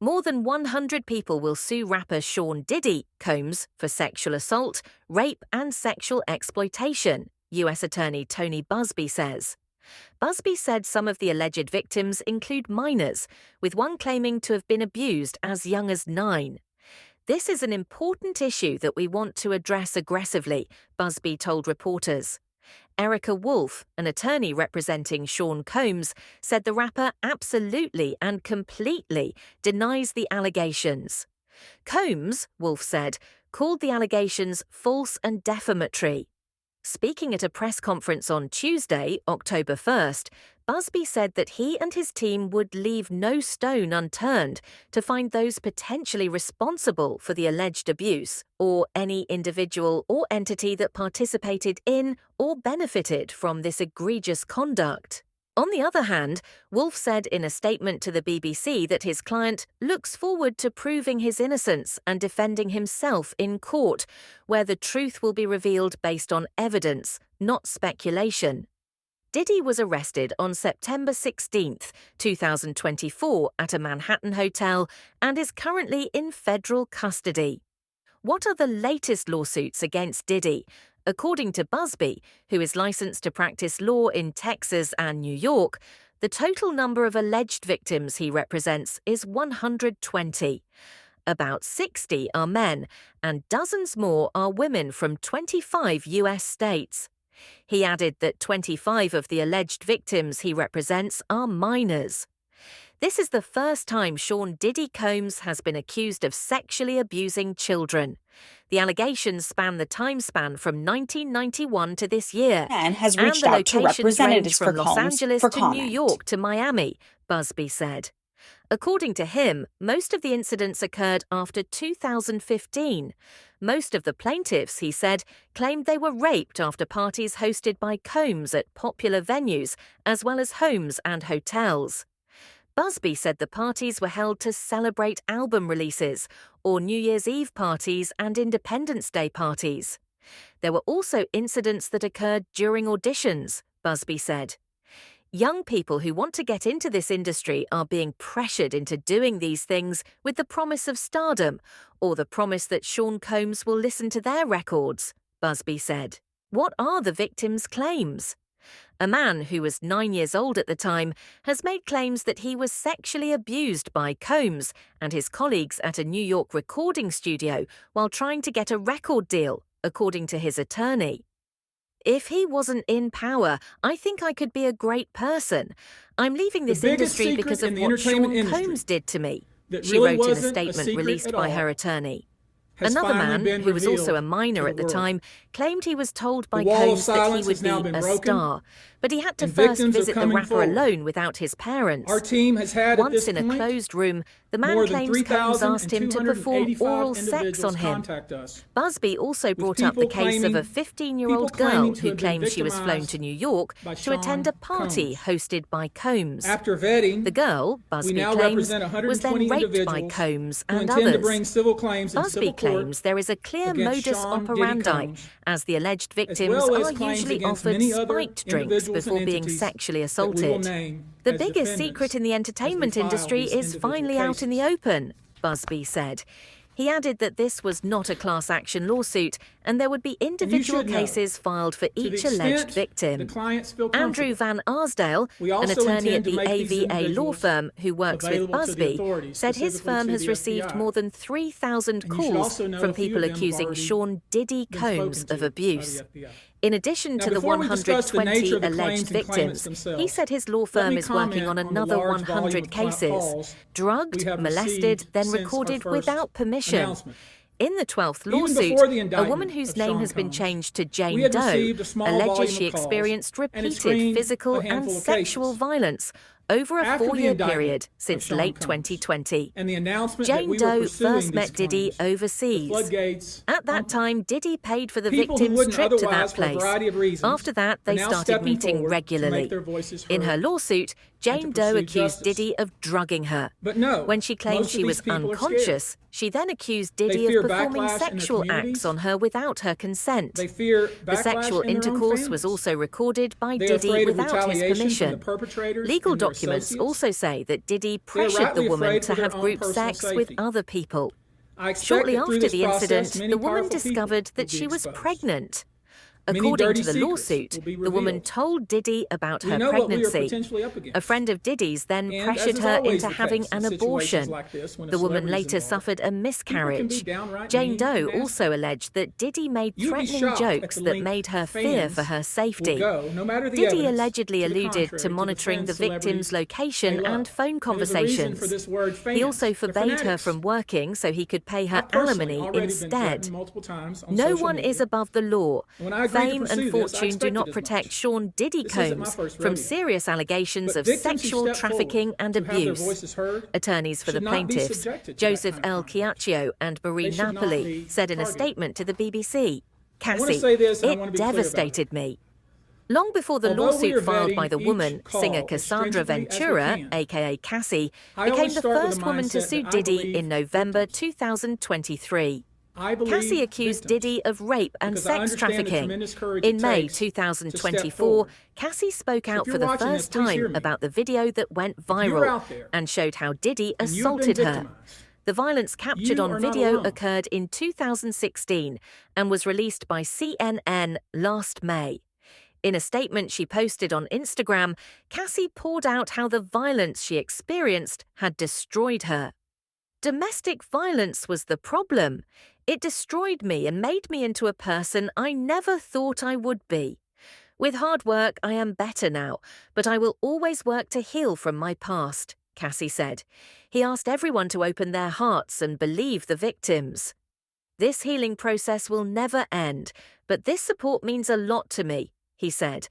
More than 100 people will sue rapper Diddy Combs for sexual assault, rape, and sexual exploitation, U.S. Attorney Tony Buzbee says. Buzbee said some of the alleged victims include minors, with one claiming to have been abused as young as 9. This is an important issue that we want to address aggressively, Buzbee told reporters. Erica Wolf, an attorney representing Sean Combs, said the rapper absolutely and completely denies the allegations. Combs, Wolf said, called the allegations false and defamatory. Speaking at a press conference on Tuesday, October 1st, Buzbee said that he and his team would leave no stone unturned to find those potentially responsible for the alleged abuse, or any individual or entity that participated in or benefited from this egregious conduct. On the other hand, Wolf said in a statement to the BBC that his client looks forward to proving his innocence and defending himself in court, where the truth will be revealed based on evidence, not speculation. Diddy was arrested on September 16, 2024 at a Manhattan hotel and is currently in federal custody. What are the latest lawsuits against Diddy? According to Buzbee, who is licensed to practice law in Texas and New York, the total number of alleged victims he represents is 120. About 60 are men, and dozens more are women from 25 U.S. states. He added that 25 of the alleged victims he represents are minors. This is the first time Diddy Combs has been accused of sexually abusing children. The allegations span the time span from 1991 to this year, and has reached out to representatives from Los Angeles to New York to Miami, Buzbee said. According to him, most of the incidents occurred after 2015. Most of the plaintiffs, he said, claimed they were raped after parties hosted by Combs at popular venues, as well as homes and hotels. Buzbee said the parties were held to celebrate album releases, or New Year's Eve parties and Independence Day parties. There were also incidents that occurred during auditions, Buzbee said. Young people who want to get into this industry are being pressured into doing these things with the promise of stardom, or the promise that Sean Combs will listen to their records, Buzbee said. What are the victims' claims? A man who was 9 years old at the time has made claims that he was sexually abused by Combs and his colleagues at a New York recording studio while trying to get a record deal, according to his attorney. If he wasn't in power, I think I could be a great person. I'm leaving this industry because of what Sean Combs did to me, she wrote in a statement released by her attorney. Another man, who was also a minor at the time, claimed he was told by Combs that he would be a star, but he had to first visit the rapper alone without his parents. Once in a closed room, the man claims Combs asked him to perform oral sex on him. Buzbee also brought up the case of a 15-year-old girl who claimed she was flown to New York to attend a party hosted by Combs. The girl, Buzbee claims, was then raped by Combs and others. Buzbee claims there is a clear modus operandi, as the alleged victims are usually offered spiked drinks before being sexually assaulted. The biggest secret in the entertainment industry is finally out in the open, Buzbee said. He added that this was not a class action lawsuit and there would be individual cases filed for each alleged victim. Andrew Van Arsdale, an attorney at the AVA law firm who works with Buzbee, said his firm has received more than 3,000 calls from people accusing Diddy Combs of abuse. In addition to the 120 alleged victims, he said his law firm is working on another 100 cases, drugged, molested, then recorded without permission. In the 12th lawsuit, a woman whose name has been changed to Jane Doe alleges she experienced repeated physical and sexual violence over a 4-year period since late 2020. Jane Doe first met Diddy overseas. At that time, Diddy paid for the victim's trip to that place. After that, they started meeting regularly. In her lawsuit, Jane Doe accused Diddy of drugging her. When she claimed she was unconscious, she then accused Diddy of performing sexual acts on her without her consent. The sexual intercourse was also recorded by Diddy without his permission. Legal documents documents associates. also say that Diddy They are pressured the rightly woman afraid to for their have own group personal sex with safety. other people. I expect Shortly that through after this the process, incident, many the woman powerful people discovered will that be she was exposed. pregnant. Many According dirty to the secrets lawsuit, will be the woman revealed. told Diddy about We her know what we are pregnancy. potentially up A against. friend of Diddy's then And pressured as is her always into the having case an in situations abortion. like this, when a The woman celebrity is later involved, suffered a people can be miscarriage. downright Jane mean Doe and nasty. also alleged that Diddy made You would be threatening shocked at jokes the that length made her fear for fans her will safety. go, no matter the Diddy evidence, allegedly to the alluded contrary, to to monitoring defend the victim's celebrities they location love. and phone And there's a reason for conversations. this word, fans. He also They're forbade her fanatics. from working so he could pay her I've personally alimony already been threatened instead. multiple times on No social one media. is above the law. When I agreed to Fame pursue and this, I fortune do expected not as protect much. Sean Diddy This isn't my Combs first from rodeo. serious allegations But of victims who sexual step trafficking forward and to have their abuse. voices heard Attorneys for the should not be plaintiffs, subjected to that Joseph kind of L. conduct. Chiaccio and Marie They should not Napoli, be said in a targeted. statement to the BBC, I want to "Cassie, say this, and I it want to be clear about it. devastated me." Long before the Although we are lawsuit filed by vetting the each woman, call singer as Cassandra stringently as we Ventura, can, aka Cassie, I became always the start with first the woman to mindset sue that I Diddy believe in November victims. 2023. I believe Cassie accused victims, Diddy of rape and because I sex understand the trafficking. tremendous courage In it May takes to step 2024, forward. Cassie spoke So out if you're for the watching this, first please hear time me. about the video that went If you're viral out there and showed how Diddy and you've been assaulted her. victimized, The violence captured you on are not video alone. occurred in 2016 and was released by CNN last May. In a statement she posted on Instagram, Cassie poured out how the violence she experienced had destroyed her. Domestic violence was the problem. It destroyed me and made me into a person I never thought I would be. With hard work, I am better now, but I will always work to heal from my past, Cassie said. He asked everyone to open their hearts and believe the victims. This healing process will never end, but this support means a lot to me, he said.